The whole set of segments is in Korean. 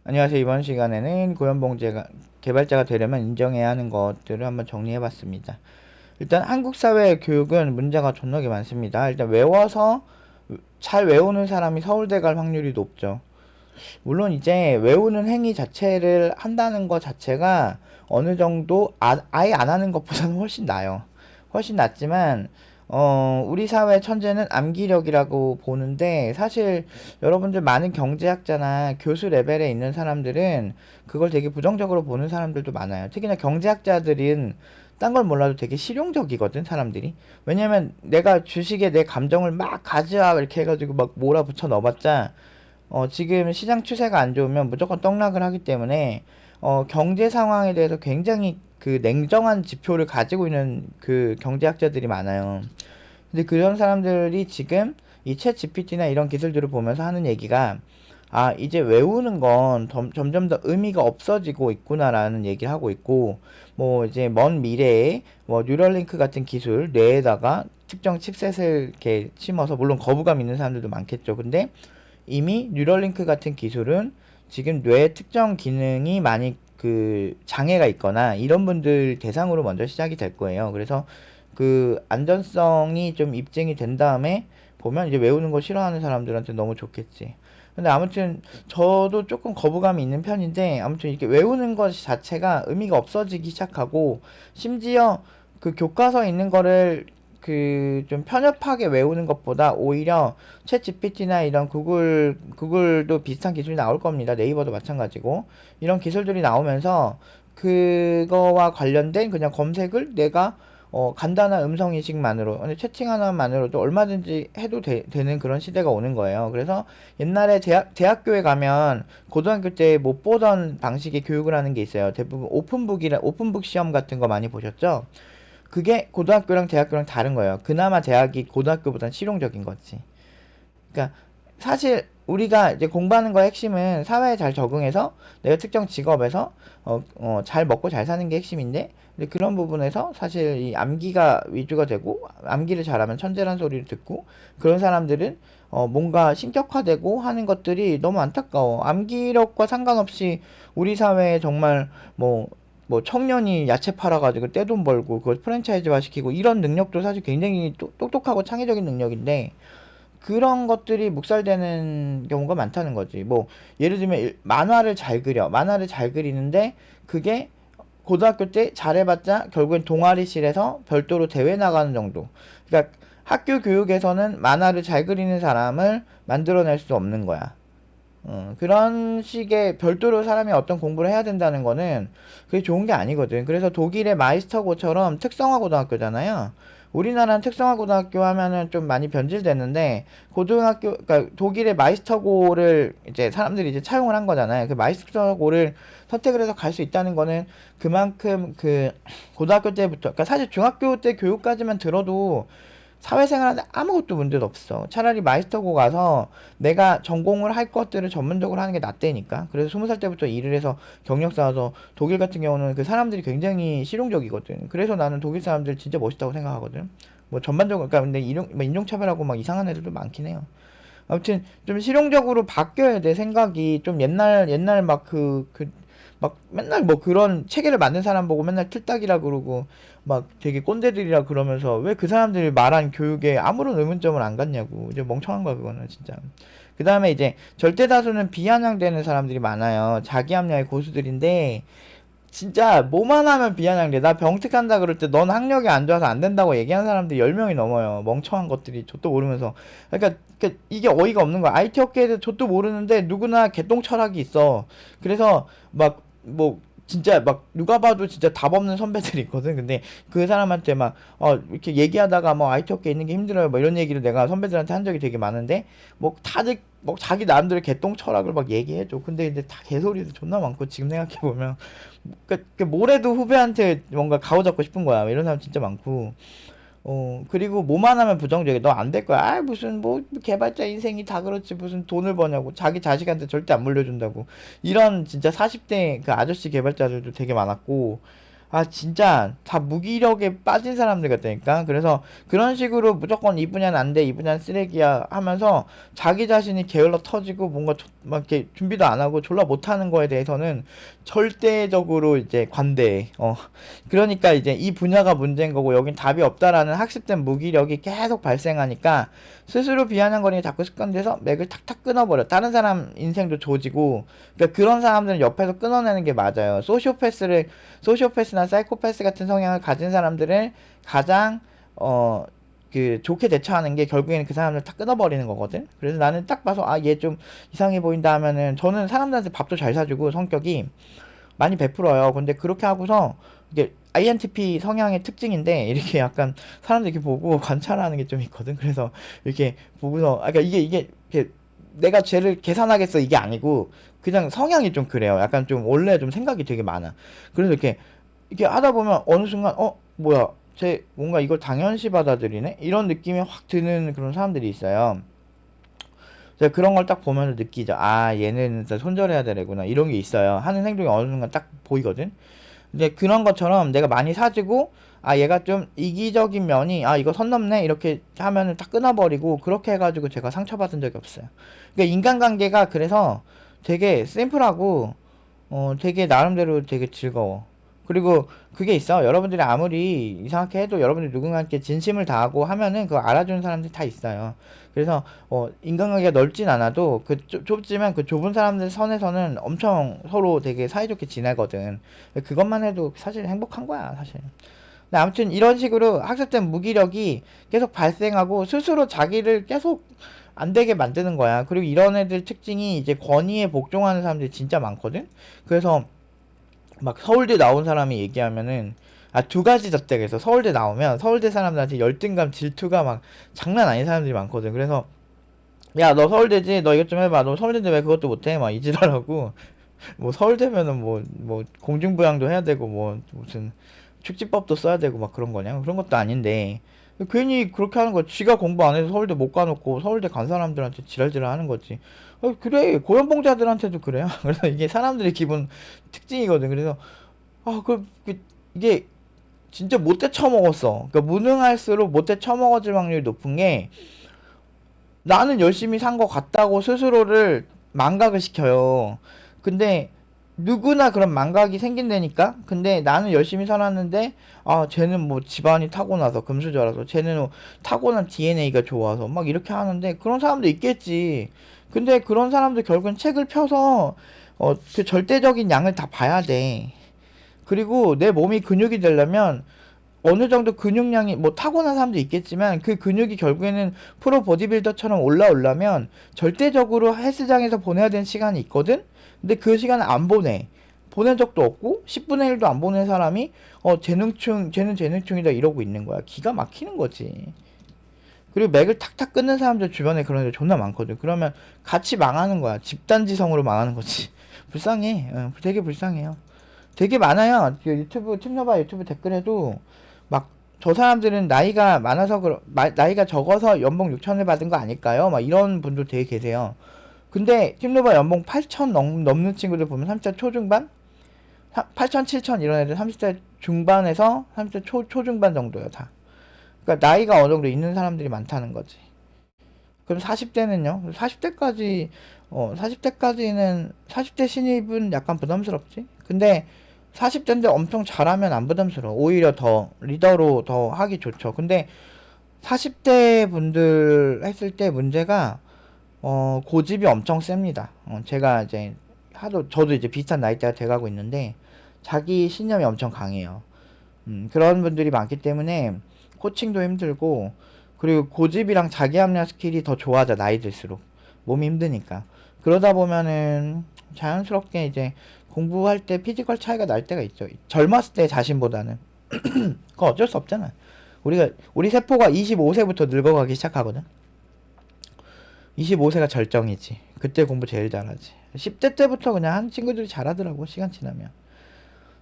안녕하세요. 이번 시간에는 고연봉제가 개발자가 되려면 인정해야 하는 것들을 한번 정리해봤습니다. 일단 한국 사회 교육은 문제가 존나게 많습니다. 일단 외워서 잘 외우는 사람이 서울대 갈 확률이 높죠. 물론 이제 외우는 행위 자체를 한다는 것 자체가 어느 정도 아예 안 하는 것보다는 훨씬 나아요. 훨씬 낫지만 우리 사회 천재는 암기력이라고 보는데 사실 여러분들 많은 경제학자나 교수 레벨에 있는 사람들은 그걸 되게 부정적으로 보는 사람들도 많아요. 특히나 경제학자들은 딴 걸 몰라도 되게 실용적이거든 사람들이. 왜냐면 내가 주식에 내 감정을 막 가져와 이렇게 해가지고 막 몰아붙여 넣어봤자 지금 시장 추세가 안 좋으면 무조건 떡락을 하기 때문에 경제 상황에 대해서 굉장히 그 냉정한 지표를 가지고 있는 그 경제학자들이 많아요. 근데 그런 사람들이 지금 이 챗 GPT나 이런 기술들을 보면서 하는 얘기가 이제 외우는 건 점점 더 의미가 없어지고 있구나라는 얘기를 하고 있고, 뭐 이제 먼 미래에 뭐 뉴럴링크 같은 기술 뇌에다가 특정 칩셋을 이렇게 심어서, 물론 거부감 있는 사람들도 많겠죠. 근데 이미 뉴럴링크 같은 기술은 지금 뇌 특정 기능이 많이 그 장애가 있거나 이런 분들 대상으로 먼저 시작이 될 거예요. 그래서 그 안전성이 좀 입증이 된 다음에 보면 이제 외우는 거 싫어하는 사람들한테 너무 좋겠지. 근데 아무튼 저도 조금 거부감이 있는 편인데, 아무튼 이렇게 외우는 것 자체가 의미가 없어지기 시작하고, 심지어 그 교과서에 있는 거를 그 좀 편협하게 외우는 것보다 오히려 챗 GPT나 이런 구글도 비슷한 기술이 나올 겁니다. 네이버도 마찬가지고 이런 기술들이 나오면서 그거와 관련된 그냥 검색을 내가 간단한 음성 인식만으로, 채팅 하나만으로도 얼마든지 해도 되는 그런 시대가 오는 거예요. 그래서 옛날에 대학교에 가면 고등학교 때 못 보던 방식의 교육을 하는 게 있어요. 대부분 오픈북 시험 같은 거 많이 보셨죠? 그게 고등학교랑 대학교랑 다른 거예요. 그나마 대학이 고등학교보단 실용적인 거지. 그러니까 사실 우리가 이제 공부하는 거의 핵심은 사회에 잘 적응해서 내가 특정 직업에서 잘 먹고 잘 사는 게 핵심인데, 근데 그런 부분에서 사실 이 암기가 위주가 되고, 암기를 잘하면 천재란 소리를 듣고, 그런 사람들은 뭔가 신격화되고 하는 것들이 너무 안타까워. 암기력과 상관없이 우리 사회에 정말 뭐 청년이 야채 팔아가지고 떼돈 벌고 그걸 프랜차이즈화 시키고 이런 능력도 사실 굉장히 똑똑하고 창의적인 능력인데, 그런 것들이 묵살되는 경우가 많다는 거지. 뭐 예를 들면 만화를 잘 그려, 만화를 잘 그리는데 그게 고등학교 때 잘해봤자 결국엔 동아리실에서 별도로 대회 나가는 정도. 그러니까 학교 교육에서는 만화를 잘 그리는 사람을 만들어낼 수 없는 거야. 그런 식의 별도로 사람이 어떤 공부를 해야 된다는 거는 그게 좋은 게 아니거든. 그래서 독일의 마이스터고처럼 특성화 고등학교잖아요. 우리나라는 특성화 고등학교 하면은 좀 많이 변질됐는데, 그러니까 독일의 마이스터고를 이제 사람들이 이제 차용을 한 거잖아요. 그 마이스터고를 선택을 해서 갈 수 있다는 거는 그만큼 그 고등학교 때부터, 그러니까 사실 중학교 때 교육까지만 들어도 사회생활하는데 아무것도 문제도 없어. 차라리 마이스터고 가서 내가 전공을 할 것들을 전문적으로 하는 게 낫다니까. 그래서 20살 때부터 일을 해서 경력 쌓아서, 독일 같은 경우는 그 사람들이 굉장히 실용적이거든. 그래서 나는 독일 사람들 진짜 멋있다고 생각하거든. 뭐 전반적으로, 그러니까 근데 뭐 인종차별하고 막 이상한 애들도 많긴 해요. 아무튼 좀 실용적으로 바뀌어야 돼. 생각이 좀 옛날 막 맨날 뭐 그런 체계를 만든 사람 보고 맨날 틀딱이라 그러고 막 되게 꼰대들이라 그러면서 왜 그 사람들이 말한 교육에 아무런 의문점을 안 갖냐고. 이제 멍청한 거야 그거는 진짜. 그 다음에 이제 절대 다수는 비아냥대는 사람들이 많아요. 자기 합리화의 고수들인데 진짜 뭐만 하면 비아냥대. 나 병특한다 그럴 때 넌 학력이 안 좋아서 안 된다고 얘기하는 사람들이 10명이 넘어요. 멍청한 것들이 좆도 모르면서. 그러니까 이게 어이가 없는 거야. IT 업계에서 좆도 모르는데 누구나 개똥 철학이 있어. 그래서 막 뭐 진짜 막 누가 봐도 진짜 답 없는 선배들이 있거든. 근데 그 사람한테 막 이렇게 얘기하다가 뭐 IT 업계에 있는 게 힘들어요 뭐 이런 얘기를 내가 선배들한테 한 적이 되게 많은데, 뭐 다들 뭐 자기 나름대로 개똥 철학을 막 얘기해줘. 근데 이제 다 개소리도 존나 많고, 지금 생각해보면 그러니까 뭐래도 후배한테 뭔가 가오잡고 싶은 거야. 이런 사람 진짜 많고. 그리고 뭐만 하면 부정적이야. 너 안 될 거야. 무슨 뭐 개발자 인생이 다 그렇지 무슨 돈을 버냐고. 자기 자식한테 절대 안 물려준다고. 이런 진짜 40대 그 아저씨 개발자들도 되게 많았고, 아 진짜 다 무기력에 빠진 사람들 같다니까. 그래서 그런 식으로 무조건 이 분야는 안 돼, 이 분야는 쓰레기야 하면서 자기 자신이 게을러 터지고 뭔가 막 이렇게 준비도 안 하고 졸라 못하는 거에 대해서는 절대적으로 이제 관대해. 그러니까 이제 이 분야가 문제인 거고 여긴 답이 없다라는 학습된 무기력이 계속 발생하니까 스스로 비아냥거리게 자꾸 습관돼서 맥을 탁탁 끊어버려. 다른 사람 인생도 조지고. 그러니까 그런 사람들은 옆에서 끊어내는 게 맞아요. 소시오패스나 사이코패스 같은 성향을 가진 사람들을 가장 좋게 대처하는 게 결국에는 그 사람을 다 끊어버리는 거거든. 그래서 나는 딱 봐서 아 얘 좀 이상해 보인다 하면은 저는 사람들한테 밥도 잘 사주고 성격이 많이 베풀어요. 근데 그렇게 하고서 이게 INTP 성향의 특징인데 이렇게 약간 사람들 이렇게 보고 관찰하는 게 좀 있거든. 그래서 이렇게 보고서 그러니까 이게 이렇게 내가 쟤를 계산하겠어 이게 아니고 그냥 성향이 좀 그래요. 약간 좀 원래 좀 생각이 되게 많아. 그래서 이렇게 하다 보면 어느 순간 뭐야 쟤 뭔가 이걸 당연시 받아들이네 이런 느낌이 확 드는 그런 사람들이 있어요. 제가 그런 걸 딱 보면서 느끼죠. 아 얘는 진짜 손절해야 되겠구나 이런 게 있어요. 하는 행동이 어느 순간 딱 보이거든. 근데 그런 것처럼 내가 많이 사주고 아 얘가 좀 이기적인 면이 아 이거 선 넘네 이렇게 하면은 딱 끊어버리고 그렇게 해가지고 제가 상처받은 적이 없어요. 그러니까 인간관계가 그래서 되게 심플하고 되게 나름대로 되게 즐거워. 그리고 그게 있어. 여러분들이 아무리 이상하게 해도 여러분들이 누군가한테 진심을 다하고 하면은 그거 알아주는 사람들이 다 있어요. 그래서 인간관계가 넓진 않아도 그 좁지만 그 좁은 사람들 선에서는 엄청 서로 되게 사이좋게 지내거든. 그것만 해도 사실 행복한 거야, 사실. 근데 아무튼 이런 식으로 학습된 무기력이 계속 발생하고 스스로 자기를 계속 안 되게 만드는 거야. 그리고 이런 애들 특징이 이제 권위에 복종하는 사람들이 진짜 많거든. 그래서 막 서울대 나온 사람이 얘기하면은 두 가지 잣대에서 서울대 나오면 서울대 사람들한테 열등감 질투가 막 장난 아닌 사람들이 많거든. 그래서 야 너 서울대지 너 이것 좀 해봐 너 서울대인데 왜 그것도 못해 막 이지랄하고 뭐 서울대면은 뭐 공중부양도 해야 되고 뭐 무슨 축지법도 써야 되고 막 그런 거냐 그런 것도 아닌데 괜히 그렇게 하는 거야. 지가 공부 안 해서 서울대 못 가놓고 서울대 간 사람들한테 지랄지랄 하는 거지. 그래 고연봉자들한테도 그래요. 그래서 이게 사람들의 기본 특징이거든. 그래서 이게 진짜 못돼 처먹었어. 그러니까 무능할수록 못돼 처먹어질 확률이 높은 게 나는 열심히 산 거 같다고 스스로를 망각을 시켜요. 근데 누구나 그런 망각이 생긴다니까. 근데 나는 열심히 살았는데 쟤는 뭐 집안이 타고나서 금수저라서 쟤는 뭐 타고난 DNA가 좋아서 막 이렇게 하는데 그런 사람도 있겠지. 근데 그런 사람들 결국엔 책을 펴서 그 절대적인 양을 다 봐야 돼. 그리고 내 몸이 근육이 되려면 어느 정도 근육량이 뭐 타고난 사람도 있겠지만 그 근육이 결국에는 프로 보디빌더처럼 올라오려면 절대적으로 헬스장에서 보내야 되는 시간이 있거든. 근데 그 시간을 안 보낸 적도 없고 10분의 1도 안 보낸 사람이 쟤는 재능충이다 이러고 있는 거야. 기가 막히는 거지. 그리고 맥을 탁탁 끊는 사람들 주변에 그런 애들 존나 많거든. 그러면 같이 망하는 거야. 집단지성으로 망하는 거지. 불쌍해. 되게 불쌍해요. 되게 많아요. 그 유튜브 팀너바 유튜브 댓글에도 막 저 사람들은 나이가 많아서 나이가 적어서 연봉 6천을 받은 거 아닐까요? 막 이런 분도 되게 계세요. 근데 팀너바 연봉 8천 넘는 친구들 보면 30대 초중반? 8천, 7천 이런 애들 30대 중반에서 30대 초중반 정도요, 다. 그러니까 나이가 어느 정도 있는 사람들이 많다는 거지. 그럼 40대는요? 40대까지는 40대 신입은 약간 부담스럽지? 근데 40대인데 엄청 잘하면 안 부담스러워. 오히려 더 리더로 더 하기 좋죠. 근데 40대 분들 했을 때 문제가 고집이 엄청 셉니다. 제가 이제 저도 이제 비슷한 나이대가 돼가고 있는데 자기 신념이 엄청 강해요. 그런 분들이 많기 때문에 코칭도 힘들고 그리고 고집이랑 자기 합리화 스킬이 더 좋아져 나이 들수록 몸이 힘드니까 그러다 보면은 자연스럽게 이제 공부할 때 피지컬 차이가 날 때가 있죠. 젊었을 때 자신보다는 그거 어쩔 수 없잖아. 우리 세포가 25세부터 늙어가기 시작하거든. 25세가 절정이지. 그때 공부 제일 잘하지. 10대 때부터 그냥 한 친구들이 잘하더라고 시간 지나면.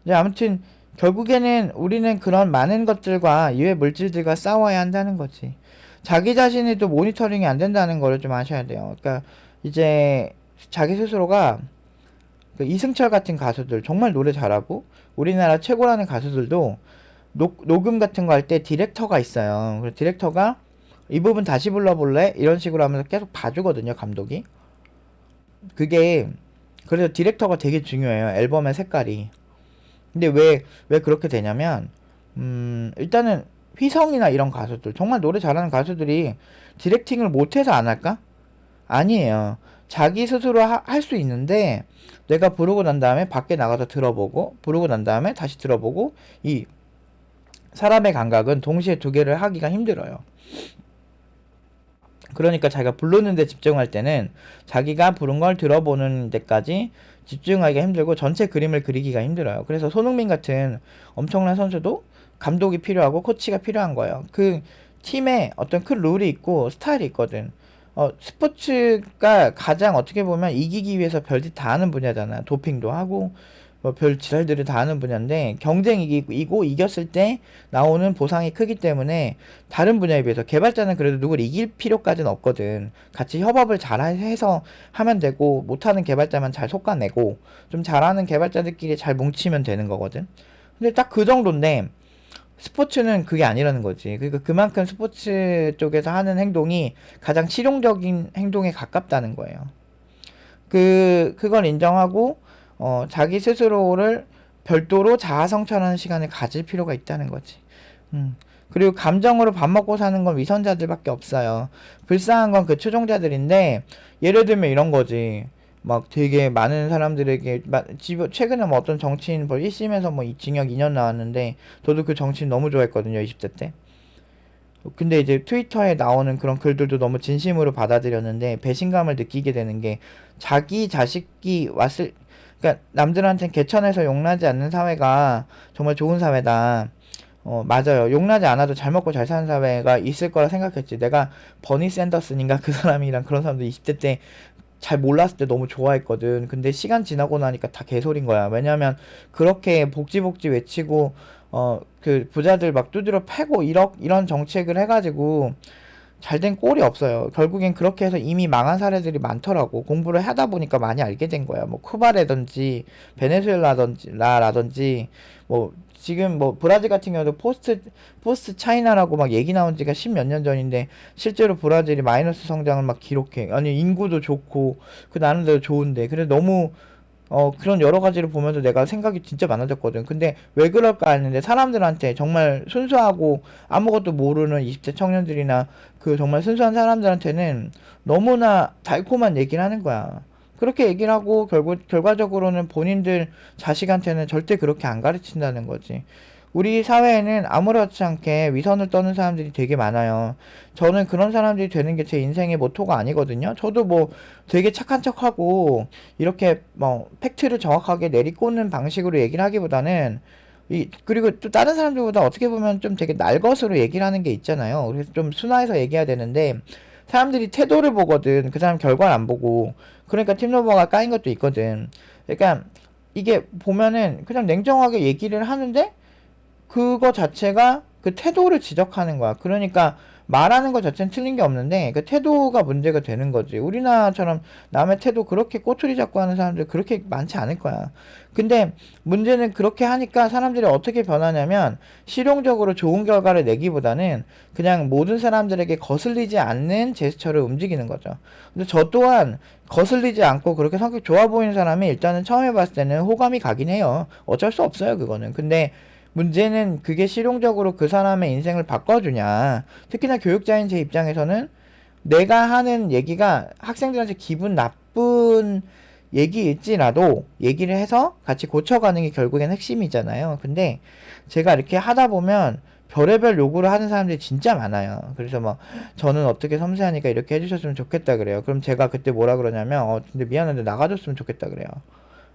이제 아무튼 결국에는 우리는 그런 많은 것들과 이외 물질들과 싸워야 한다는 거지. 자기 자신이 또 모니터링이 안 된다는 거를 좀 아셔야 돼요. 그러니까 이제 자기 스스로가 그 이승철 같은 가수들 정말 노래 잘하고 우리나라 최고라는 가수들도 녹음 같은 거 할 때 디렉터가 있어요. 그래서 디렉터가 이 부분 다시 불러볼래? 이런 식으로 하면서 계속 봐주거든요, 감독이. 그게 그래서 디렉터가 되게 중요해요. 앨범의 색깔이. 근데 왜 그렇게 되냐면 일단은 휘성이나 이런 가수들 정말 노래 잘하는 가수들이 디렉팅을 못해서 안 할까? 아니에요. 자기 스스로 할 수 있는데 내가 부르고 난 다음에 밖에 나가서 들어보고 부르고 난 다음에 다시 들어보고 이 사람의 감각은 동시에 두 개를 하기가 힘들어요. 그러니까 자기가 부르는 데 집중할 때는 자기가 부른 걸 들어보는 데까지 집중하기가 힘들고 전체 그림을 그리기가 힘들어요. 그래서 손흥민 같은 엄청난 선수도 감독이 필요하고 코치가 필요한 거예요. 그 팀에 어떤 큰 룰이 있고 스타일이 있거든. 스포츠가 가장 어떻게 보면 이기기 위해서 별짓 다 하는 분야잖아. 도핑도 하고 별 지랄들을 다 하는 분야인데 경쟁이고 이겼을 때 나오는 보상이 크기 때문에 다른 분야에 비해서 개발자는 그래도 누굴 이길 필요까지는 없거든. 같이 협업을 잘 해서 하면 되고 못하는 개발자만 잘 솎아내고 좀 잘하는 개발자들끼리 잘 뭉치면 되는 거거든. 근데 딱 그 정도인데 스포츠는 그게 아니라는 거지. 그러니까 그만큼 스포츠 쪽에서 하는 행동이 가장 실용적인 행동에 가깝다는 거예요. 그걸 인정하고 자기 스스로를 별도로 자아 성찰하는 시간을 가질 필요가 있다는 거지. 그리고 감정으로 밥 먹고 사는 건 위선자들밖에 없어요. 불쌍한 건 그 추종자들인데 예를 들면 이런 거지. 막 되게 많은 사람들에게 최근에 뭐 어떤 정치인 1심에서 뭐 징역 2년 나왔는데 저도 그 정치인 너무 좋아했거든요. 20대 때. 근데 이제 트위터에 나오는 그런 글들도 너무 진심으로 받아들였는데 배신감을 느끼게 되는 게 자기 자식이 그러니까 남들한테 개천에서 용나지 않는 사회가 정말 좋은 사회다. 맞아요. 용나지 않아도 잘 먹고 잘 사는 사회가 있을 거라 생각했지. 내가 버니 샌더슨인가 그 사람이랑 그런 사람들 20대 때 잘 몰랐을 때 너무 좋아했거든. 근데 시간 지나고 나니까 다 개소린 거야. 왜냐면 그렇게 복지 외치고 그 부자들 막 두드려 패고 이런 정책을 해가지고 잘된 꼴이 없어요. 결국엔 그렇게 해서 이미 망한 사례들이 많더라고. 공부를 하다 보니까 많이 알게 된 거야. 뭐 쿠바라든지 베네수엘라라든지 뭐 지금 뭐 브라질 같은 경우도 포스트 차이나라고 막 얘기 나온 지가 10몇 년 전인데 실제로 브라질이 마이너스 성장을 막 기록해. 아니 인구도 좋고 그 나름대로 좋은데 그래 너무 그런 여러 가지를 보면서 내가 생각이 진짜 많아졌거든. 근데 왜 그럴까 했는데 사람들한테 정말 순수하고 아무것도 모르는 20대 청년들이나 그 정말 순수한 사람들한테는 너무나 달콤한 얘기를 하는 거야. 그렇게 얘기를 하고 결과적으로는 본인들 자식한테는 절대 그렇게 안 가르친다는 거지. 우리 사회에는 아무렇지 않게 위선을 떠는 사람들이 되게 많아요. 저는 그런 사람들이 되는 게 제 인생의 모토가 아니거든요. 저도 뭐 되게 착한 척하고 이렇게 뭐 팩트를 정확하게 내리꽂는 방식으로 얘기를 하기보다는 그리고 또 다른 사람들보다 어떻게 보면 좀 되게 날것으로 얘기를 하는 게 있잖아요. 그래서 좀 순화해서 얘기해야 되는데 사람들이 태도를 보거든. 그 사람 결과를 안 보고. 그러니까 팀노버가 까인 것도 있거든. 그러니까 이게 보면은 그냥 냉정하게 얘기를 하는데 그거 자체가 그 태도를 지적하는 거야. 그러니까 말하는 것 자체는 틀린 게 없는데 그 태도가 문제가 되는 거지. 우리나라처럼 남의 태도 그렇게 꼬투리 잡고 하는 사람들 그렇게 많지 않을 거야. 근데 문제는 그렇게 하니까 사람들이 어떻게 변하냐면 실용적으로 좋은 결과를 내기보다는 그냥 모든 사람들에게 거슬리지 않는 제스처를 움직이는 거죠. 근데 저 또한 거슬리지 않고 그렇게 성격 좋아 보이는 사람이 일단은 처음에 봤을 때는 호감이 가긴 해요. 어쩔 수 없어요, 그거는. 근데 문제는 그게 실용적으로 그 사람의 인생을 바꿔주냐. 특히나 교육자인 제 입장에서는 내가 하는 얘기가 학생들한테 기분 나쁜 얘기일지라도 얘기를 해서 같이 고쳐가는 게 결국엔 핵심이잖아요. 근데 제가 이렇게 하다 보면 별의별 요구를 하는 사람들이 진짜 많아요. 그래서 뭐 저는 어떻게 섬세하니까 이렇게 해주셨으면 좋겠다 그래요. 그럼 제가 그때 뭐라 그러냐면 근데 미안한데 나가줬으면 좋겠다 그래요.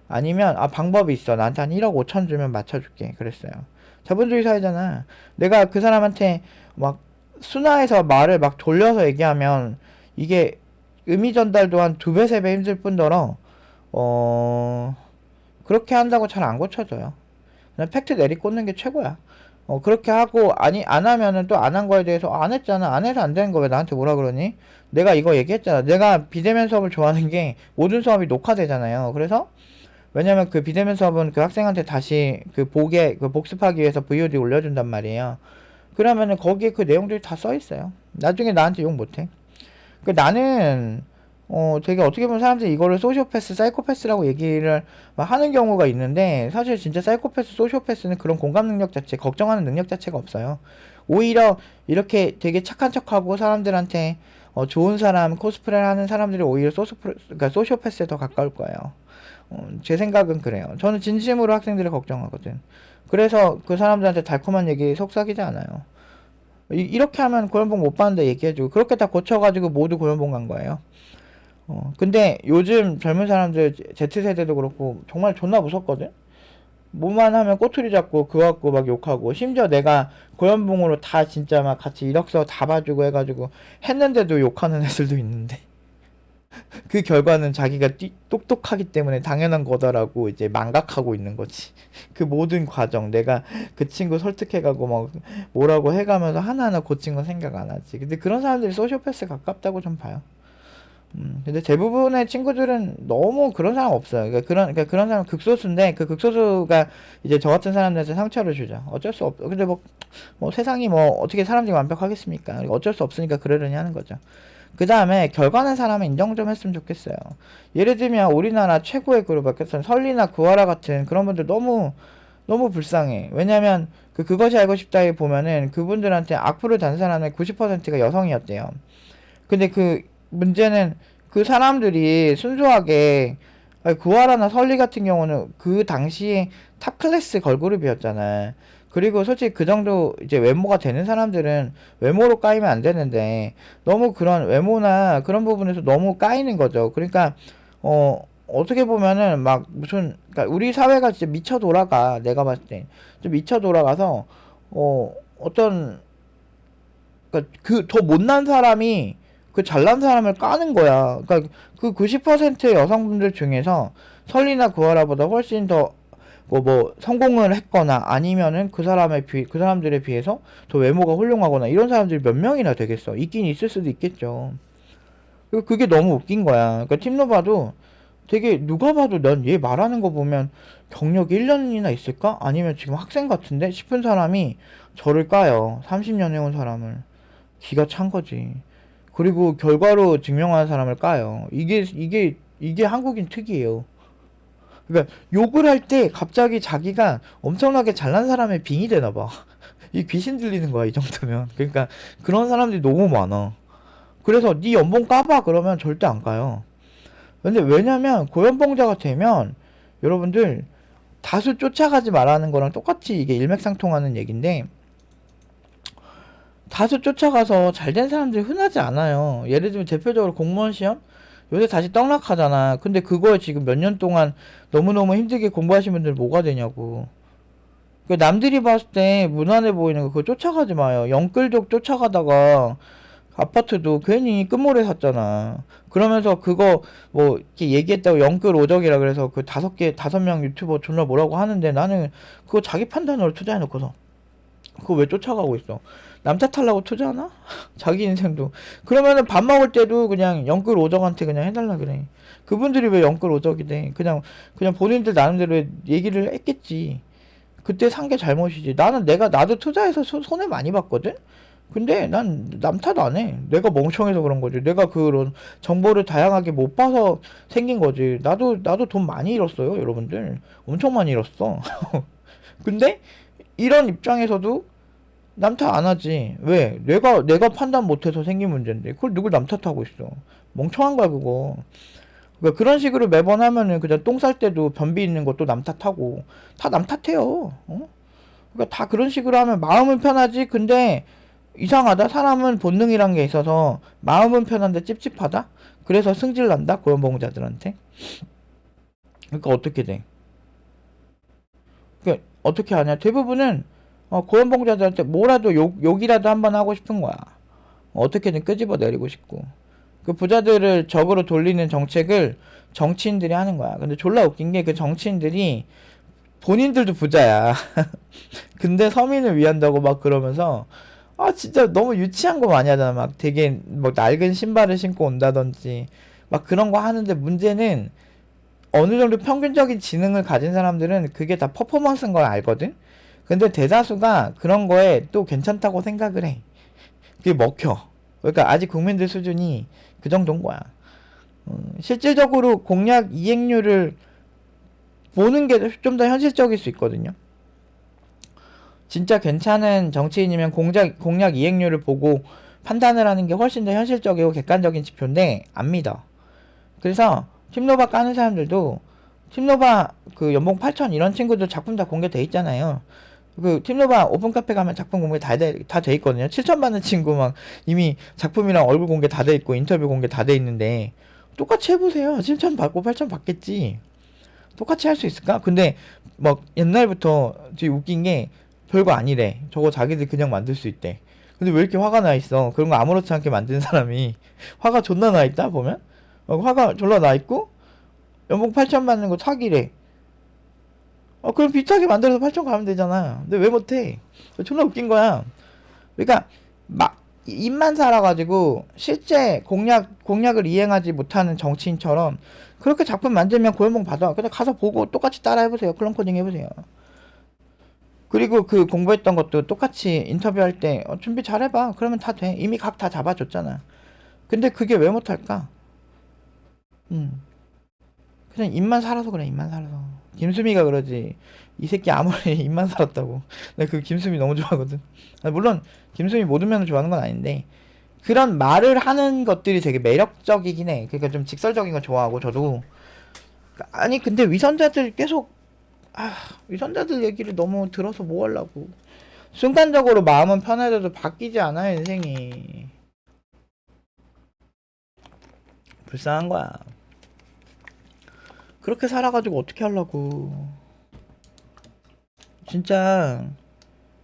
아니면 방법이 있어. 나한테 한 1억 5천 주면 맞춰줄게. 그랬어요. 자본주의 사회잖아. 내가 그 사람한테 막 순화해서 말을 막 돌려서 얘기하면 이게 의미 전달도 한 2배, 3배 힘들 뿐더러 그렇게 한다고 잘 안 고쳐져요. 그냥 팩트 내리꽂는 게 최고야. 그렇게 하고 안 하면은 또 안 한 거에 대해서 안 했잖아. 안 해서 안 되는 거 왜 나한테 뭐라 그러니? 내가 이거 얘기했잖아. 내가 비대면 수업을 좋아하는 게 모든 수업이 녹화되잖아요. 그래서 왜냐면 그 비대면 수업은 그 학생한테 다시 그 복습하기 위해서 VOD 올려준단 말이에요. 그러면은 거기에 그 내용들이 다 써 있어요. 나중에 나한테 욕 못해. 그 나는 되게 어떻게 보면 사람들이 이거를 소시오패스, 사이코패스라고 얘기를 막 하는 경우가 있는데, 사실 진짜 사이코패스, 소시오패스는 그런 공감 능력 자체, 걱정하는 능력 자체가 없어요. 오히려 이렇게 되게 착한 척하고 사람들한테 좋은 사람, 코스프레를 하는 사람들이 오히려 그러니까 소시오패스에 더 가까울 거예요. 제 생각은 그래요. 저는 진심으로 학생들을 걱정하거든. 그래서 그 사람들한테 달콤한 얘기 속삭이지 않아요. 이렇게 하면 고연봉 못 받는다 얘기해주고, 그렇게 다 고쳐가지고 모두 고연봉 간 거예요. 근데 요즘 젊은 사람들, Z세대도 그렇고, 정말 존나 무섭거든? 뭐만 하면 꼬투리 잡고, 그거 갖고 막 욕하고, 심지어 내가 고연봉으로 다 진짜 막 같이 이력서 다 봐주고 해가지고, 했는데도 욕하는 애들도 있는데. 그 결과는 자기가 똑똑하기 때문에 당연한 거다라고 이제 망각하고 있는 거지. 그 모든 과정, 내가 그 친구 설득해가고 막 뭐라고 해가면서 하나하나 고친 건 생각 안 하지. 근데 그런 사람들이 소시오패스 가깝다고 좀 봐요. 근데 대부분의 친구들은 너무 그런 사람 없어요. 그러니까 그런 사람 극소수인데, 그 극소수가 이제 저 같은 사람들한테 상처를 주죠. 어쩔 수 없, 근데 뭐 세상이 뭐 어떻게 사람들이 완벽하겠습니까? 어쩔 수 없으니까 그러려니 하는 거죠. 그 다음에 결과는 사람은 인정 좀 했으면 좋겠어요. 예를 들면 우리나라 최고의 그룹 같은 설리나 구하라 같은 그런 분들 너무 불쌍해. 왜냐면 그것이 알고 싶다에 보면은 그분들한테 악플을 단 사람의 90%가 여성이었대요. 근데 그 문제는 그 사람들이 순수하게, 아니, 구하라나 설리 같은 경우는 그 당시에 탑 클래스 걸그룹이었잖아. 그리고 솔직히 그 정도 이제 외모가 되는 사람들은 외모로 까이면 안 되는데, 너무 그런 외모나 그런 부분에서 너무 까이는 거죠. 그러니까 어떻게 보면은 막 무슨, 그러니까 우리 사회가 진짜 미쳐 돌아가. 내가 봤을 때 좀 미쳐 돌아가서 어떤, 그러니까 그 더 못난 사람이 그 잘난 사람을 까는 거야. 그러니까 그 90%의 여성분들 중에서 설리나 구하라보다 훨씬 더 성공을 했거나, 아니면은 그 사람들에 비해서 더 외모가 훌륭하거나, 이런 사람들이 몇 명이나 되겠어. 있긴 있을 수도 있겠죠. 그리고 그게 너무 웃긴 거야. 그러니까 팀노바도 되게, 누가 봐도 난 얘 말하는 거 보면 경력 1년이나 있을까? 아니면 지금 학생 같은데? 싶은 사람이 저를 까요. 30년 해온 사람을. 기가 찬 거지. 그리고 결과로 증명하는 사람을 까요. 이게 한국인 특이에요. 그러니까 욕을 할 때 갑자기 자기가 엄청나게 잘난 사람의 빙이 되나 봐. 이 귀신 들리는 거야, 이 정도면. 그러니까 그런 사람들이 너무 많아. 그래서 네 연봉 까봐 그러면 절대 안 까요. 근데 왜냐면 고연봉자가 되면, 여러분들, 다수 쫓아가지 말라는 거랑 똑같이 이게 일맥상통하는 얘긴데, 다수 쫓아가서 잘 된 사람들이 흔하지 않아요. 예를 들면 대표적으로 공무원 시험? 요새 다시 떡락하잖아. 근데 그거에 지금 몇 년 동안 너무너무 힘들게 공부하신 분들 뭐가 되냐고. 그 남들이 봤을 때 무난해 보이는 거 그거 쫓아가지 마요. 영끌족 쫓아가다가 아파트도 괜히 끝물에 샀잖아. 그러면서 그거 뭐 이렇게 얘기했다고 영끌 오적이라 그래서 그 5명 유튜버 존나 뭐라고 하는데, 나는 그거 자기 판단으로 투자해놓고서 그거 왜 쫓아가고 있어? 남 탓하려고 투자하나? 자기 인생도. 그러면은 밥 먹을 때도 그냥 영끌 오적한테 그냥 해달라 그래. 그분들이 왜 영끌 오적이 돼? 그냥 본인들 나름대로 얘기를 했겠지. 그때 산 게 잘못이지. 나도 투자해서 손해 많이 봤거든? 근데 난 남 탓 안 해. 내가 멍청해서 그런 거지. 내가 그런 정보를 다양하게 못 봐서 생긴 거지. 나도 돈 많이 잃었어요, 여러분들. 엄청 많이 잃었어. 근데 이런 입장에서도 남 탓 안 하지. 왜? 내가 판단 못해서 생긴 문제인데 그걸 누굴 남 탓하고 있어. 멍청한 거야 그거. 그러니까 그런 식으로 매번 하면은 그냥 똥 쌀 때도 변비 있는 것도 남 탓하고 다 남 탓해요. 그러니까 다 그런 식으로 하면 마음은 편하지. 근데 이상하다. 사람은 본능이란 게 있어서 마음은 편한데 찝찝하다. 그래서 승질 난다, 고연봉자들한테. 그러니까 어떻게 돼? 그러니까 어떻게 하냐? 대부분은 고연봉자들한테 뭐라도 욕이라도 한번 하고 싶은 거야. 어떻게든 끄집어 내리고 싶고. 그 부자들을 적으로 돌리는 정책을 정치인들이 하는 거야. 근데 졸라 웃긴 게, 그 정치인들이 본인들도 부자야. 근데 서민을 위한다고 막 그러면서, 진짜 너무 유치한 거 많이 하잖아. 막 되게 뭐 낡은 신발을 신고 온다든지 막 그런 거 하는데, 문제는 어느 정도 평균적인 지능을 가진 사람들은 그게 다 퍼포먼스인 걸 알거든? 근데 대다수가 그런 거에 또 괜찮다고 생각을 해. 그게 먹혀. 그러니까 아직 국민들 수준이 그 정도인 거야. 실질적으로 공약 이행률을 보는 게 좀 더 현실적일 수 있거든요. 진짜 괜찮은 정치인이면 공약 이행률을 보고 판단을 하는 게 훨씬 더 현실적이고 객관적인 지표인데 안 믿어. 그래서 팀노바 까는 사람들도 팀노바 그 연봉 8천 이런 친구들 작품 다 공개돼 있잖아요. 그 팀노바 오픈 카페 가면 작품 공개 다 돼 있거든요. 7천 받는 친구 막 이미 작품이랑 얼굴 공개 다 돼 있고 인터뷰 공개 다 돼 있는데 똑같이 해보세요. 7천 받고 8천 받겠지. 똑같이 할 수 있을까? 근데 막 옛날부터 되게 웃긴 게 별거 아니래. 저거 자기들 그냥 만들 수 있대. 근데 왜 이렇게 화가 나 있어? 그런 거 아무렇지 않게 만드는 사람이 화가 존나 나 있다 보면 화가 졸라 나 있고 연봉 8천 받는 거 사기래. 그럼 비슷하게 만들어서 8천 가면 되잖아. 근데 왜 못해? 존나 웃긴 거야. 그러니까 막 입만 살아가지고 실제 공약을 이행하지 못하는 정치인처럼 그렇게 작품 만들면 고연봉 받아. 그냥 가서 보고 똑같이 따라 해보세요. 클럽 코딩 해보세요. 그리고 그 공부했던 것도 똑같이 인터뷰할 때 준비 잘해봐. 그러면 다 돼. 이미 각 다 잡아줬잖아. 근데 그게 왜 못할까? 그냥 입만 살아서 그래. 입만 살아서. 김수미가 그러지. 이 새끼 아무리 입만 살았다고. 나 그 김수미 너무 좋아하거든. 물론 김수미 모든 면을 좋아하는 건 아닌데 그런 말을 하는 것들이 되게 매력적이긴 해. 그러니까 좀 직설적인 거 좋아하고 저도. 아니 근데 위선자들 계속 위선자들 얘기를 너무 들어서 뭐 하려고. 순간적으로 마음은 편해져도 바뀌지 않아요 인생이. 불쌍한 거야. 그렇게 살아가지고 어떻게 하려고. 진짜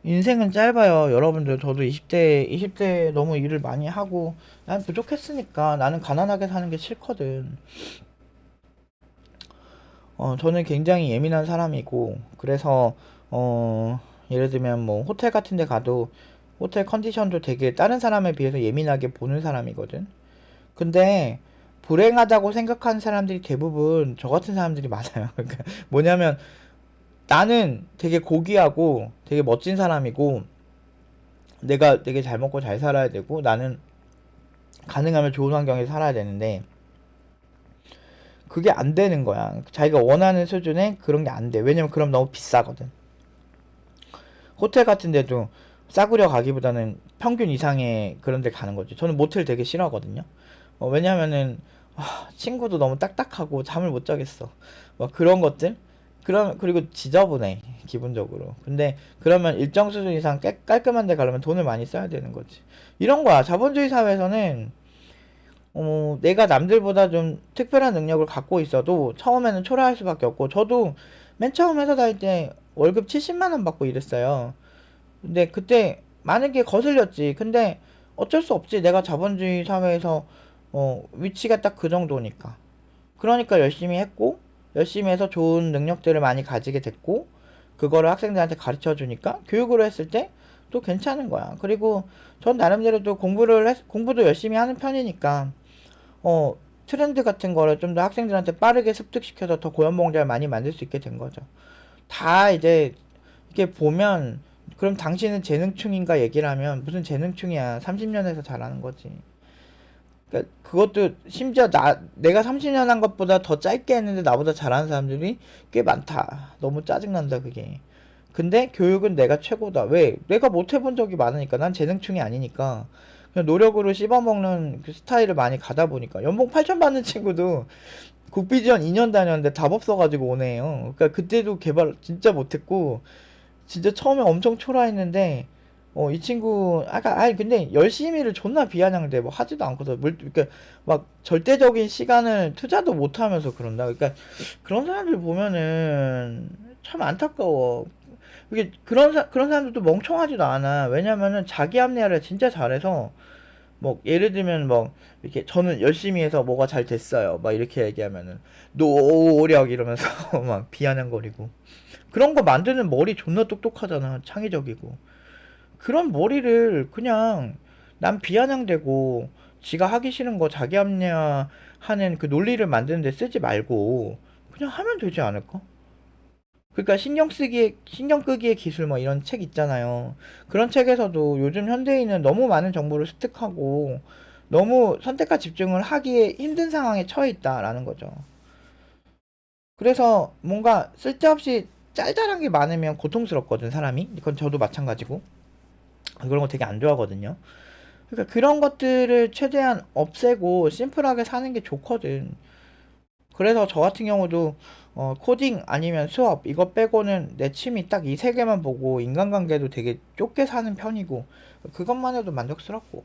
인생은 짧아요 여러분들. 저도 20대 너무 일을 많이 하고 난 부족했으니까 나는 가난하게 사는 게 싫거든. 저는 굉장히 예민한 사람이고 그래서 예를 들면 뭐 호텔 같은 데 가도 호텔 컨디션도 되게 다른 사람에 비해서 예민하게 보는 사람이거든. 근데 불행하다고 생각하는 사람들이 대부분 저 같은 사람들이 많아요. 그러니까 뭐냐면 나는 되게 고귀하고 되게 멋진 사람이고 내가 되게 잘 먹고 잘 살아야 되고 나는 가능하면 좋은 환경에서 살아야 되는데 그게 안 되는 거야. 자기가 원하는 수준의 그런 게 안 돼. 왜냐면 그럼 너무 비싸거든. 호텔 같은 데도 싸구려 가기보다는 평균 이상의 그런 데 가는 거지. 저는 모텔 되게 싫어하거든요. 왜냐면은 친구도 너무 딱딱하고 잠을 못 자겠어. 막 그런 것들. 그리고 지저분해 기본적으로. 근데 그러면 일정 수준 이상 깔끔한 데 가려면 돈을 많이 써야 되는 거지. 이런 거야. 자본주의 사회에서는 내가 남들보다 좀 특별한 능력을 갖고 있어도 처음에는 초라할 수밖에 없고 저도 맨 처음 회사 다닐 때 월급 70만 원 받고 일했어요. 근데 그때 많은 게 거슬렸지. 근데 어쩔 수 없지. 내가 자본주의 사회에서 위치가 딱 그 정도니까. 그러니까 열심히 했고 열심히 해서 좋은 능력들을 많이 가지게 됐고 그거를 학생들한테 가르쳐 주니까 교육으로 했을 때 또 괜찮은 거야. 그리고 전 나름대로 또 공부도 열심히 하는 편이니까 트렌드 같은 거를 좀 더 학생들한테 빠르게 습득시켜서 더 고연봉자를 많이 만들 수 있게 된 거죠. 다 이제 이렇게 보면 그럼 당신은 재능충인가 얘기를 하면 무슨 재능충이야. 30년에서 잘하는 거지. 그러니까 그것도 심지어 내가 30년 한 것보다 더 짧게 했는데 나보다 잘하는 사람들이 꽤 많다. 너무 짜증난다 그게. 근데 교육은 내가 최고다. 왜? 내가 못 해본 적이 많으니까. 난 재능충이 아니니까. 그냥 노력으로 씹어먹는 그 스타일을 많이 가다 보니까. 연봉 8천 받는 친구도 국비지원 2년 다녔는데 답 없어가지고 오네요. 그러니까 그때도 개발 진짜 못했고 진짜 처음에 엄청 초라했는데 이 친구 아니 근데 열심히를 존나 비아냥대 뭐 하지도 않고서 그러니까 막 절대적인 시간을 투자도 못 하면서 그런다. 그러니까 그런 사람들 보면은 참 안타까워. 이게 그런 사람들도 멍청하지도 않아. 왜냐면은 자기 합리화를 진짜 잘해서 뭐 예를 들면 뭐 이렇게 저는 열심히 해서 뭐가 잘 됐어요 막 이렇게 얘기하면은 노력 이러면서 막 비아냥거리고 그런 거 만드는 머리 존나 똑똑하잖아. 창의적이고 그런 머리를 그냥 남 비아냥대고 지가 하기 싫은 거 자기 합리화하는 그 논리를 만드는데 쓰지 말고 그냥 하면 되지 않을까? 그러니까 신경 끄기의 기술 뭐 이런 책 있잖아요. 그런 책에서도 요즘 현대인은 너무 많은 정보를 습득하고 너무 선택과 집중을 하기에 힘든 상황에 처해 있다라는 거죠. 그래서 뭔가 쓸데없이 짤짤한 게 많으면 고통스럽거든, 사람이. 이건 저도 마찬가지고. 그런 거 되게 안 좋아하거든요. 그러니까 그런 것들을 최대한 없애고 심플하게 사는 게 좋거든. 그래서 저 같은 경우도 코딩 아니면 수업 이거 빼고는 내 취미 딱 이 세 개만 보고 인간관계도 되게 좁게 사는 편이고 그것만 해도 만족스럽고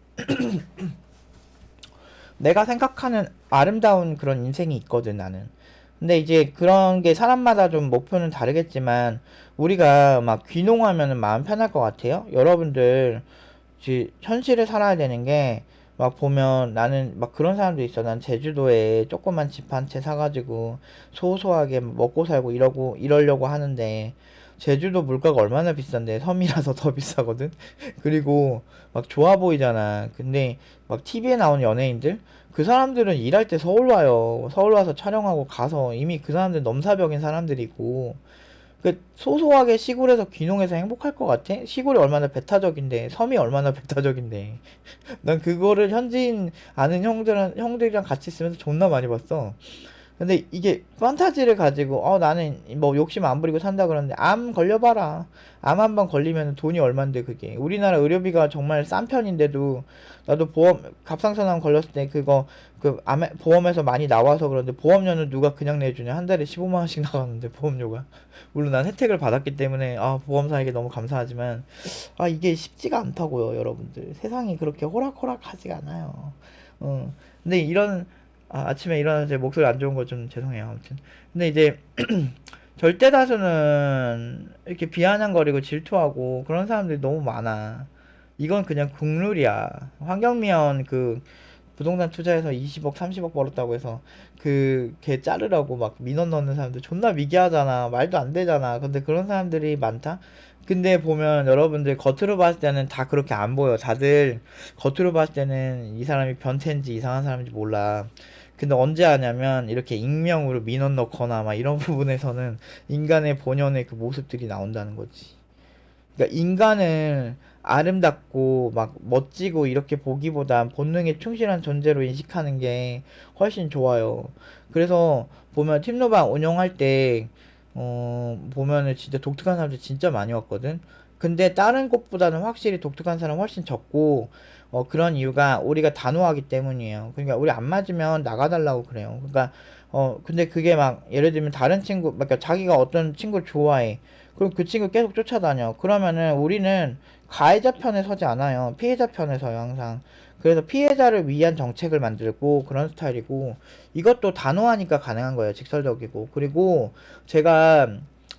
내가 생각하는 아름다운 그런 인생이 있거든 나는. 근데 이제 그런 게 사람마다 좀 목표는 다르겠지만 우리가 막 귀농하면은 마음 편할 것 같아요. 여러분들 현실을 살아야 되는 게 막 보면 나는 막 그런 사람도 있어. 난 제주도에 조그만 집 한 채 사가지고 소소하게 먹고 살고 이러려고 하는데 제주도 물가가 얼마나 비싼데 섬이라서 더 비싸거든. 그리고 막 좋아 보이잖아. 근데 막 TV에 나오는 연예인들 그 사람들은 일할 때 서울 와요. 서울 와서 촬영하고 가서 이미 그 사람들 넘사벽인 사람들이고 그 소소하게 시골에서 귀농해서 행복할 것 같아? 시골이 얼마나 배타적인데 섬이 얼마나 배타적인데 난 그거를 현지인 아는 형들이랑 같이 있으면서 존나 많이 봤어. 근데 이게 판타지를 가지고 나는 뭐 욕심 안 부리고 산다 그러는데 암 걸려봐라. 암 한 번 걸리면 돈이 얼만데 그게. 우리나라 의료비가 정말 싼 편인데도 나도 보험 갑상선암 걸렸을 때 그거 보험에서 많이 나와서 그런데 보험료는 누가 그냥 내주냐. 한 달에 15만 원씩 나가는데 보험료가. 물론 난 혜택을 받았기 때문에 보험사에게 너무 감사하지만 이게 쉽지가 않다고요, 여러분들. 세상이 그렇게 호락호락하지가 않아요. 근데 이런 아침에 일어나서 제 목소리 안 좋은 거 좀 죄송해요. 아무튼. 근데 이제 절대 다수는 이렇게 비아냥거리고 질투하고 그런 사람들이 너무 많아. 이건 그냥 국룰이야. 환경미화원 부동산 투자해서 20억, 30억 벌었다고 해서 걔 자르라고 막 민원 넣는 사람들 존나 미개하잖아. 말도 안 되잖아. 근데 그런 사람들이 많다? 근데 보면 여러분들 겉으로 봤을 때는 다 그렇게 안 보여. 다들 겉으로 봤을 때는 이 사람이 변태인지 이상한 사람인지 몰라. 근데 언제 하냐면 이렇게 익명으로 민원 넣거나 막 이런 부분에서는 인간의 본연의 그 모습들이 나온다는 거지. 그러니까 인간을 아름답고 막 멋지고 이렇게 보기보단 본능에 충실한 존재로 인식하는 게 훨씬 좋아요. 그래서 보면 팀노방 운영할 때 보면은 진짜 독특한 사람들 진짜 많이 왔거든. 근데 다른 곳보다는 확실히 독특한 사람 훨씬 적고 그런 이유가 우리가 단호하기 때문이에요. 그러니까 우리 안 맞으면 나가달라고 그래요. 그러니까 근데 그게 막 예를 들면 다른 친구 그러니까 자기가 어떤 친구를 좋아해. 그럼 그 친구 계속 쫓아다녀. 그러면은 우리는 가해자 편에 서지 않아요. 피해자 편에 서요, 항상. 그래서 피해자를 위한 정책을 만들고 그런 스타일이고, 이것도 단호하니까 가능한 거예요. 직설적이고. 그리고 제가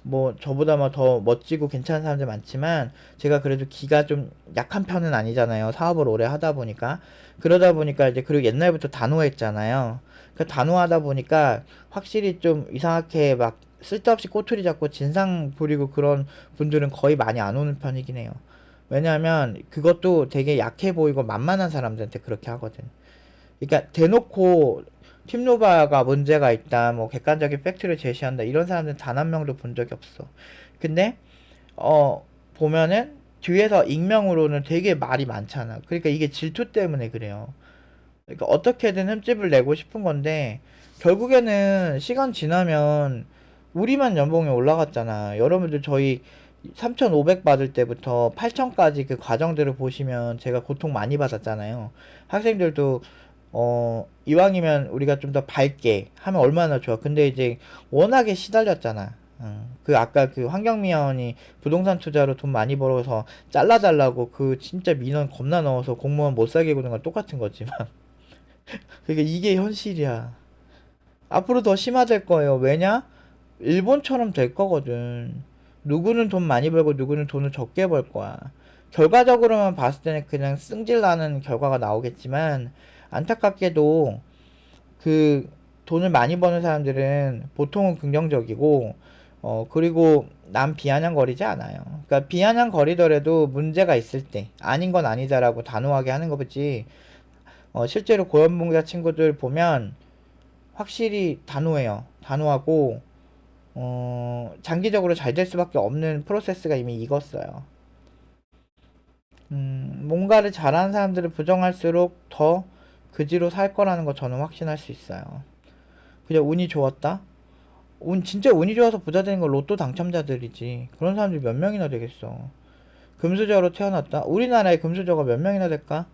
뭐 저보다 뭐 더 멋지고 괜찮은 사람들 많지만 제가 그래도 기가 좀 약한 편은 아니잖아요. 사업을 오래 하다 보니까. 그러다 보니까 이제 그리고 옛날부터 단호했잖아요. 그 단호하다 보니까 확실히 좀 이상하게 막 쓸데없이 꼬투리 잡고 진상 부리고 그런 분들은 거의 많이 안 오는 편이긴 해요. 왜냐하면 그것도 되게 약해 보이고 만만한 사람들한테 그렇게 하거든. 그러니까 대놓고 팀노바가 문제가 있다, 뭐 객관적인 팩트를 제시한다 이런 사람들은 단 한 명도 본 적이 없어. 근데 보면은 뒤에서 익명으로는 되게 말이 많잖아. 그러니까 이게 질투 때문에 그래요. 그러니까 어떻게든 흠집을 내고 싶은 건데 결국에는 시간 지나면 우리만 연봉이 올라갔잖아. 여러분들 저희 3,500 받을 때부터 8,000까지 그 과정들을 보시면 제가 고통 많이 받았잖아요. 학생들도 이왕이면 우리가 좀 더 밝게 하면 얼마나 좋아. 근데 이제 워낙에 시달렸잖아. 아까 그 환경미화원이 부동산 투자로 돈 많이 벌어서 잘라달라고 그 진짜 민원 겁나 넣어서 공무원 못 살게 구는 건 똑같은 거지만. 그러니까 이게 현실이야. 앞으로 더 심화될 거예요. 왜냐? 일본처럼 될 거거든. 누구는 돈 많이 벌고 누구는 돈을 적게 벌 거야. 결과적으로만 봤을 때는 그냥 승질 나는 결과가 나오겠지만 안타깝게도 그 돈을 많이 버는 사람들은 보통은 긍정적이고 그리고 남 비아냥거리지 않아요. 그러니까 비아냥거리더라도 문제가 있을 때 아닌 건 아니다라고 단호하게 하는 거지. 실제로 고연봉자 친구들 보면 확실히 단호해요. 단호하고 장기적으로 잘 될 수밖에 없는 프로세스가 이미 익었어요. 뭔가를 잘하는 사람들을 부정할수록 더 그지로 살 거라는 거 저는 확신할 수 있어요. 그냥 운이 좋았다? 진짜 운이 좋아서 부자 되는 건 로또 당첨자들이지. 그런 사람들이 몇 명이나 되겠어. 금수저로 태어났다? 우리나라에 금수저가 몇 명이나 될까?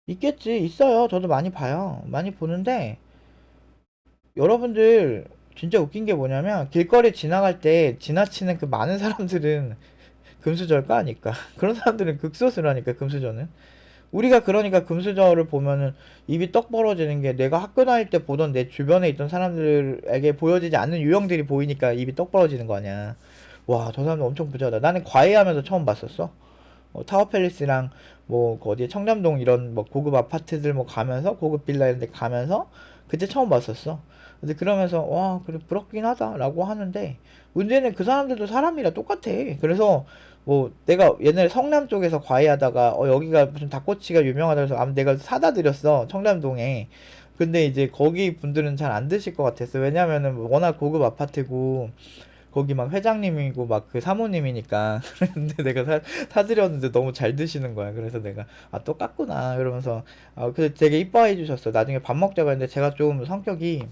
있겠지, 있어요. 저도 많이 봐요. 많이 보는데, 여러분들, 진짜 웃긴 게 뭐냐면, 길거리 지나갈 때 지나치는 그 많은 사람들은 금수저일까? 아닐까? 그런 사람들은 극소수라니까, 금수저는. 우리가 그러니까 금수저를 보면은 입이 떡 벌어지는 게 내가 학교 다닐 때 보던 내 주변에 있던 사람들에게 보여지지 않는 유형들이 보이니까 입이 떡 벌어지는 거 아니야. 와, 저 사람들 엄청 부자다. 나는 과외하면서 처음 봤었어. 타워팰리스랑 뭐그 어디에 청담동 이런 뭐 고급 아파트들 뭐 가면서 고급 빌라 이런 데 가면서 그때 처음 봤었어. 근데 그러면서 와, 그래 부럽긴 하다라고 하는데 문제는 그 사람들도 사람이라 똑같아. 그래서 뭐 내가 옛날에 성남 쪽에서 과외하다가 여기가 무슨 닭꼬치가 유명하다 해서 내가 사다 드렸어. 청담동에. 근데 이제 거기 분들은 잘 안 드실 것 같았어. 왜냐면은 워낙 고급 아파트고 거기 막 회장님이고 막 그 사모님이니까 그랬는데 내가 사드렸는데 너무 잘 드시는 거야. 그래서 내가 똑같구나 그러면서 그래서 되게 이뻐해 주셨어. 나중에 밥 먹자고 했는데 제가 좀 성격이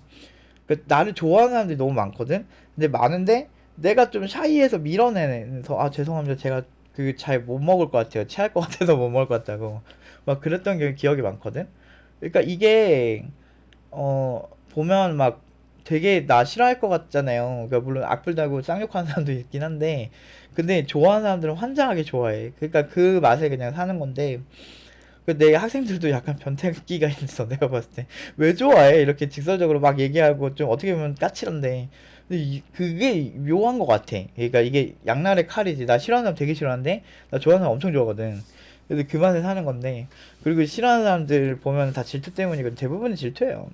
나를 좋아하는 사람들이 너무 많거든. 근데 많은데 내가 좀 샤이해서 밀어내서 죄송합니다. 제가 그 잘 못 먹을 것 같아요. 체할 것 같아서 못 먹을 것 같다고 막 그랬던 기억이 많거든. 그러니까 이게 보면 막 되게 나 싫어할 것 같잖아요. 그러니까 물론 악플 달고 쌍욕하는 사람도 있긴 한데, 근데 좋아하는 사람들은 환장하게 좋아해. 그러니까 그 맛에 그냥 사는 건데, 내 학생들도 약간 변태기가 있어, 내가 봤을 때. 왜 좋아해? 이렇게 직설적으로 막 얘기하고 좀 어떻게 보면 까칠한데. 근데 그게 묘한 것 같아. 그러니까 이게 양날의 칼이지. 나 싫어하는 사람 되게 싫어하는데, 나 좋아하는 사람 엄청 좋아하거든. 그래서 그 맛에 사는 건데, 그리고 싫어하는 사람들 보면 다 질투 때문이고 대부분이 질투예요.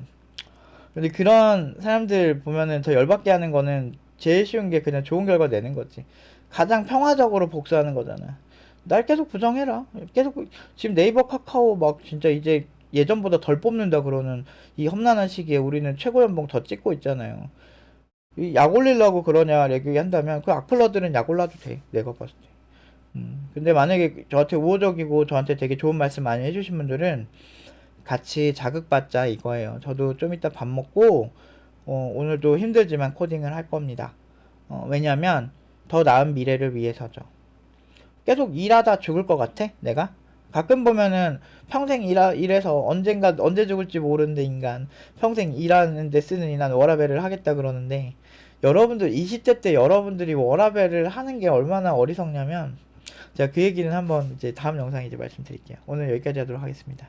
근데 그런 사람들 보면은 더 열받게 하는 거는 제일 쉬운 게 그냥 좋은 결과 내는 거지. 가장 평화적으로 복수하는 거잖아. 날 계속 부정해라. 계속 지금 네이버 카카오 막 진짜 이제 예전보다 덜 뽑는다 그러는 이 험난한 시기에 우리는 최고 연봉 더 찍고 있잖아요. 약 올리려고 그러냐 얘기한다면 그 악플러들은 약 올라도 돼. 내가 봤을 때. 근데 만약에 저한테 우호적이고 저한테 되게 좋은 말씀 많이 해주신 분들은 같이 자극받자 이거예요. 저도 좀 이따 밥 먹고 오늘도 힘들지만 코딩을 할 겁니다. 왜냐면 더 나은 미래를 위해서죠. 계속 일하다 죽을 것 같아? 내가? 가끔 보면은 평생 일해서 언제 죽을지 모르는데 인간 평생 일하는데 쓰는 인한 워라밸을 하겠다 그러는데 여러분들 20대 때 여러분들이 워라밸을 하는 게 얼마나 어리석냐면 제가 그 얘기는 한번 이제 다음 영상에 이제 말씀드릴게요. 오늘 여기까지 하도록 하겠습니다.